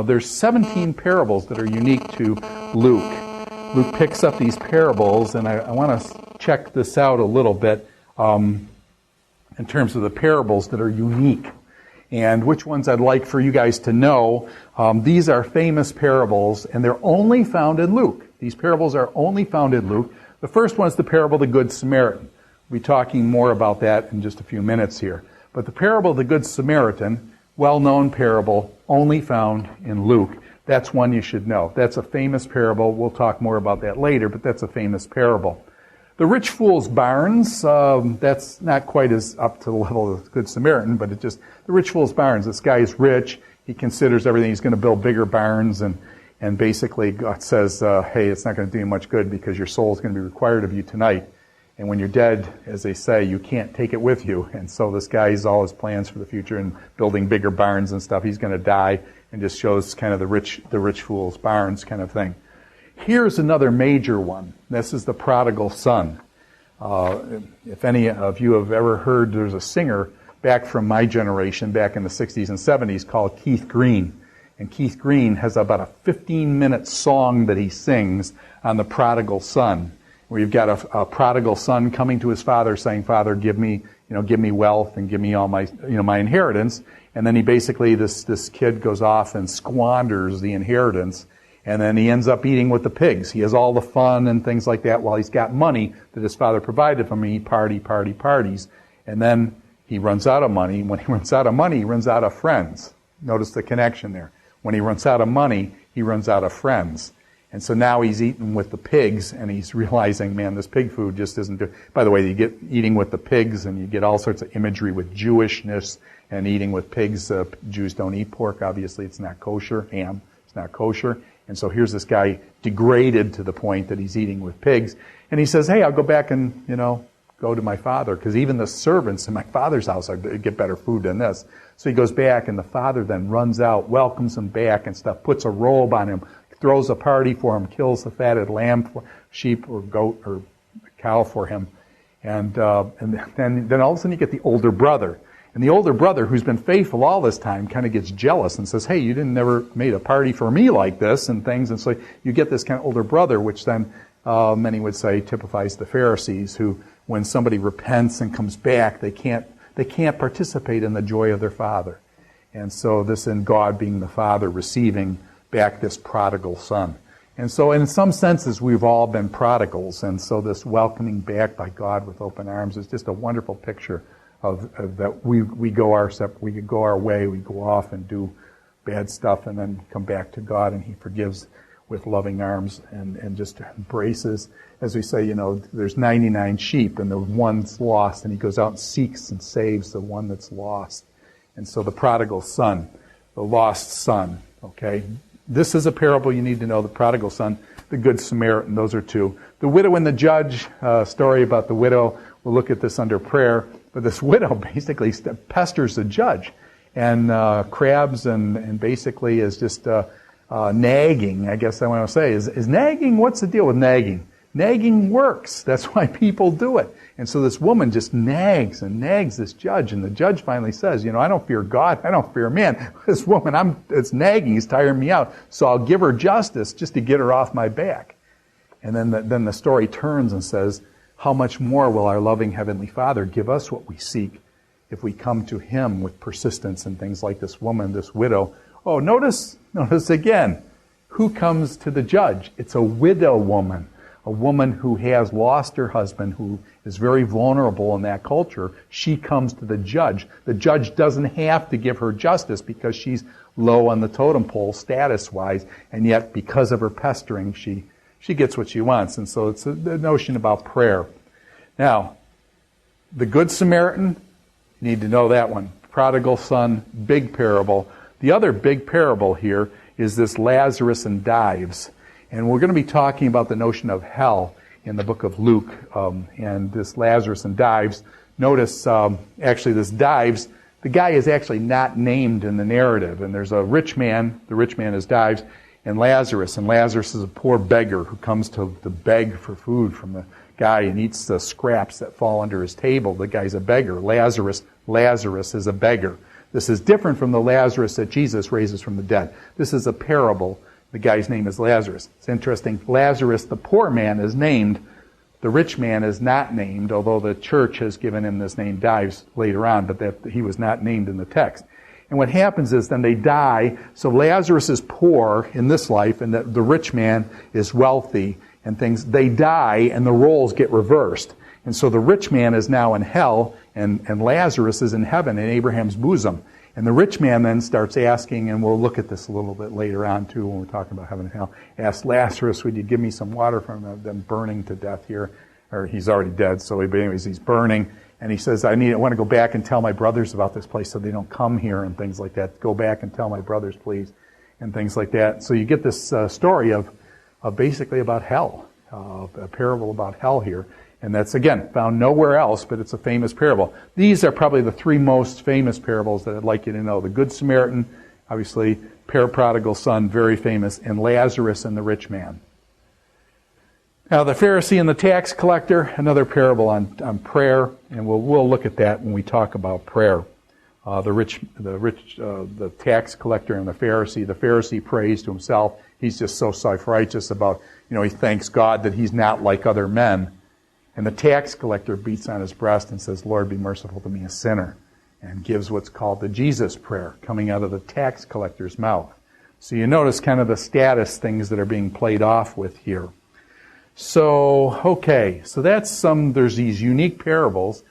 there's 17 parables that are unique to Luke. Luke picks up these parables, and I want to check this out a little bit in terms of the parables that are unique and which ones I'd like for you guys to know. These are famous parables, and they're only found in Luke. These parables are only found in Luke. The first one is the parable of the Good Samaritan. We'll be talking more about that in just a few minutes here. But the parable of the Good Samaritan, well-known parable, only found in Luke. That's one you should know. That's a famous parable. We'll talk more about that later, but that's a famous parable. The rich fool's barns, that's not quite as up to the level of the Good Samaritan, but the rich fool's barns. This guy is rich. He considers everything. He's going to build bigger barns, and basically God says, hey, it's not going to do you much good because your soul is going to be required of you tonight. And when you're dead, as they say, you can't take it with you. And so this guy's all his plans for the future and building bigger barns and stuff. He's going to die, and just shows kind of the rich fool's barns kind of thing. Here's another major one. This is the prodigal son. If any of you have ever heard, there's a singer back from my generation, back in the 60s and 70s, called Keith Green. And Keith Green has about a 15-minute song that he sings on the prodigal son, where you've got a prodigal son coming to his father saying, "Father, give me wealth and give me all my, my inheritance." And then he basically, this kid goes off and squanders the inheritance, and then he ends up eating with the pigs. He has all the fun and things like that while he's got money that his father provided for him. He parties. And then he runs out of money. When he runs out of money, he runs out of friends. Notice the connection there. When he runs out of money, he runs out of friends. And so now he's eating with the pigs, and he's realizing, man, this pig food just isn't good. By the way, you get eating with the pigs, and you get all sorts of imagery with Jewishness and eating with pigs. Jews don't eat pork, obviously. It's not kosher. Ham, it's not kosher. And so here's this guy degraded to the point that he's eating with pigs. And he says, hey, I'll go back and, go to my father, because even the servants in my father's house get better food than this. So he goes back, and the father then runs out, welcomes him back and stuff, puts a robe on him, throws a party for him, kills the fatted lamb, sheep or goat or cow for him. And then all of a sudden you get the older brother. And the older brother, who's been faithful all this time, kind of gets jealous and says, hey, you never made a party for me like this and things. And so you get this kind of older brother, which then many would say typifies the Pharisees, who, when somebody repents and comes back, they can't participate in the joy of their father. And so this, in God being the father, receiving back this prodigal son. And so in some senses, we've all been prodigals. And so this welcoming back by God with open arms is just a wonderful picture of that we go our way, we go off and do bad stuff and then come back to God, and He forgives with loving arms and just embraces. As we say, there's 99 sheep and the one's lost, and He goes out and seeks and saves the one that's lost. And so the prodigal son, the lost son, okay? This is a parable you need to know, the prodigal son, the Good Samaritan, those are two. The widow and the judge, story about the widow, we'll look at this under prayer. But this widow basically pesters the judge and crabs and basically is just nagging, I guess I want to say. Is nagging, what's the deal with nagging? Nagging works. That's why people do it. And so this woman just nags and nags this judge, and the judge finally says, I don't fear God, I don't fear man. This woman, it's nagging, it's tiring me out, so I'll give her justice just to get her off my back. And then the story turns and says, how much more will our loving Heavenly Father give us what we seek if we come to Him with persistence and things like this woman, this widow. Oh, notice again, who comes to the judge? It's a widow woman, a woman who has lost her husband, who is very vulnerable in that culture. She comes to the judge. The judge doesn't have to give her justice because she's low on the totem pole status-wise, and yet because of her pestering, she gets what she wants. And so it's the notion about prayer. Now, the Good Samaritan, you need to know that one. Prodigal son, big parable. The other big parable here is this Lazarus and Dives. And we're going to be talking about the notion of hell in the book of Luke, and this Lazarus and Dives. Notice, actually, this Dives, the guy is actually not named in the narrative. And there's a rich man, the rich man is Dives, and Lazarus is a poor beggar who comes to beg for food from the guy and eats the scraps that fall under his table. The guy's a beggar. Lazarus is a beggar. This is different from the Lazarus that Jesus raises from the dead. This is a parable. The guy's name is Lazarus. It's interesting. Lazarus, the poor man, is named. The rich man is not named, although the church has given him this name Dives later on, but that he was not named in the text. And what happens is then they die. So Lazarus is poor in this life, and the rich man is wealthy and things. They die, and the roles get reversed. And so the rich man is now in hell, and Lazarus is in heaven in Abraham's bosom. And the rich man then starts asking, and we'll look at this a little bit later on too when we're talking about heaven and hell, asks Lazarus, would you give me some water from them burning to death here? Or he's already dead, so anyways, he's burning. And he says, I want to go back and tell my brothers about this place so they don't come here and things like that. Go back and tell my brothers, please, and things like that. So you get this story of basically about hell, a parable about hell here. And that's, again, found nowhere else, but it's a famous parable. These are probably the three most famous parables that I'd like you to know. The Good Samaritan, obviously, prodigal son, very famous, and Lazarus and the rich man. Now, the Pharisee and the tax collector, another parable on prayer, and we'll look at that when we talk about prayer. The tax collector and the Pharisee prays to himself. He's just so self-righteous about, he thanks God that he's not like other men. And the tax collector beats on his breast and says, Lord, be merciful to me, a sinner, and gives what's called the Jesus prayer coming out of the tax collector's mouth. So you notice kind of the status things that are being played off with here. So, okay, so there's these unique parables